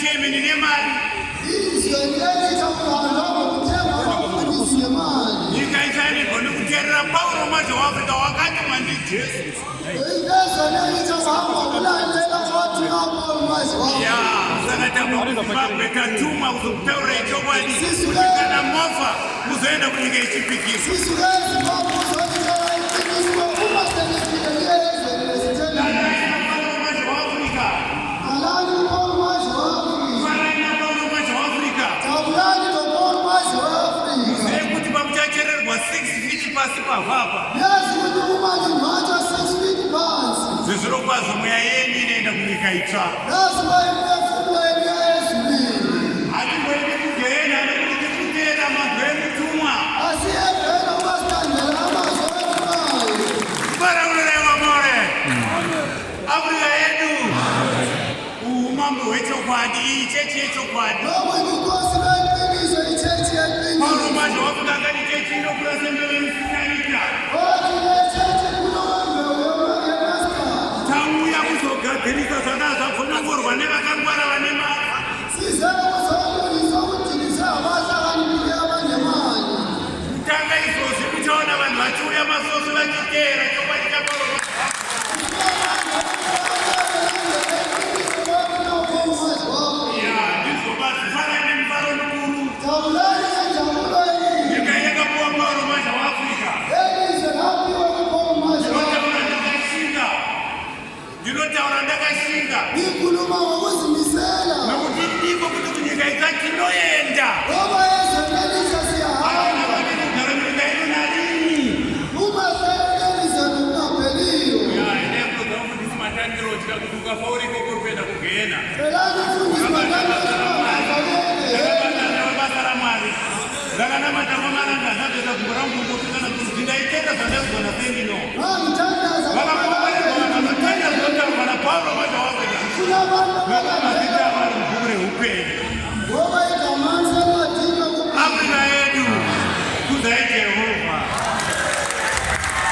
bateme nemali nyika ichanirwa nekuteerera Paulo mwacho waAfrica wakati mandi Jesu saka takuzimbabwe tatuma kuzokutaurira ichokwadi kuti kana mofa muzoenda kunyika yechipikiswa pasi pavapa zvezviro kwazvo mweya yenyu inoenda kunyika itsva hatimboende kugehena nekuti kuteera mazwi emutumwa kuparaulirai vamore Afrika yedu umambo hwechokwadi iyi chechi yechokwadi Paulo manje wafukangani chechi inokurasembele tauya kuzogadzirisa zvana zvabvonongorwa nevakangwara vane mari kutanga izvozvi kuchaona vanhu vachiuya masoso vachiteera chokwadi chaPaulo ndizvo basi farai nemufaro mukuru nyika yakapuwa Paulo manje waAfrica ndinotaura ndakashinga nokuti ndiko kuti kunyika itsva tinoenda avana vane kugara munyika ino narini inekuza kufundisa matangiro chika kuti ukafa uriko kuri kuenda kugehena basa raMwari ndakanamata kwamaranga zvazoita gumbo rangu kana kuti ndaitenda zvandazigona sendino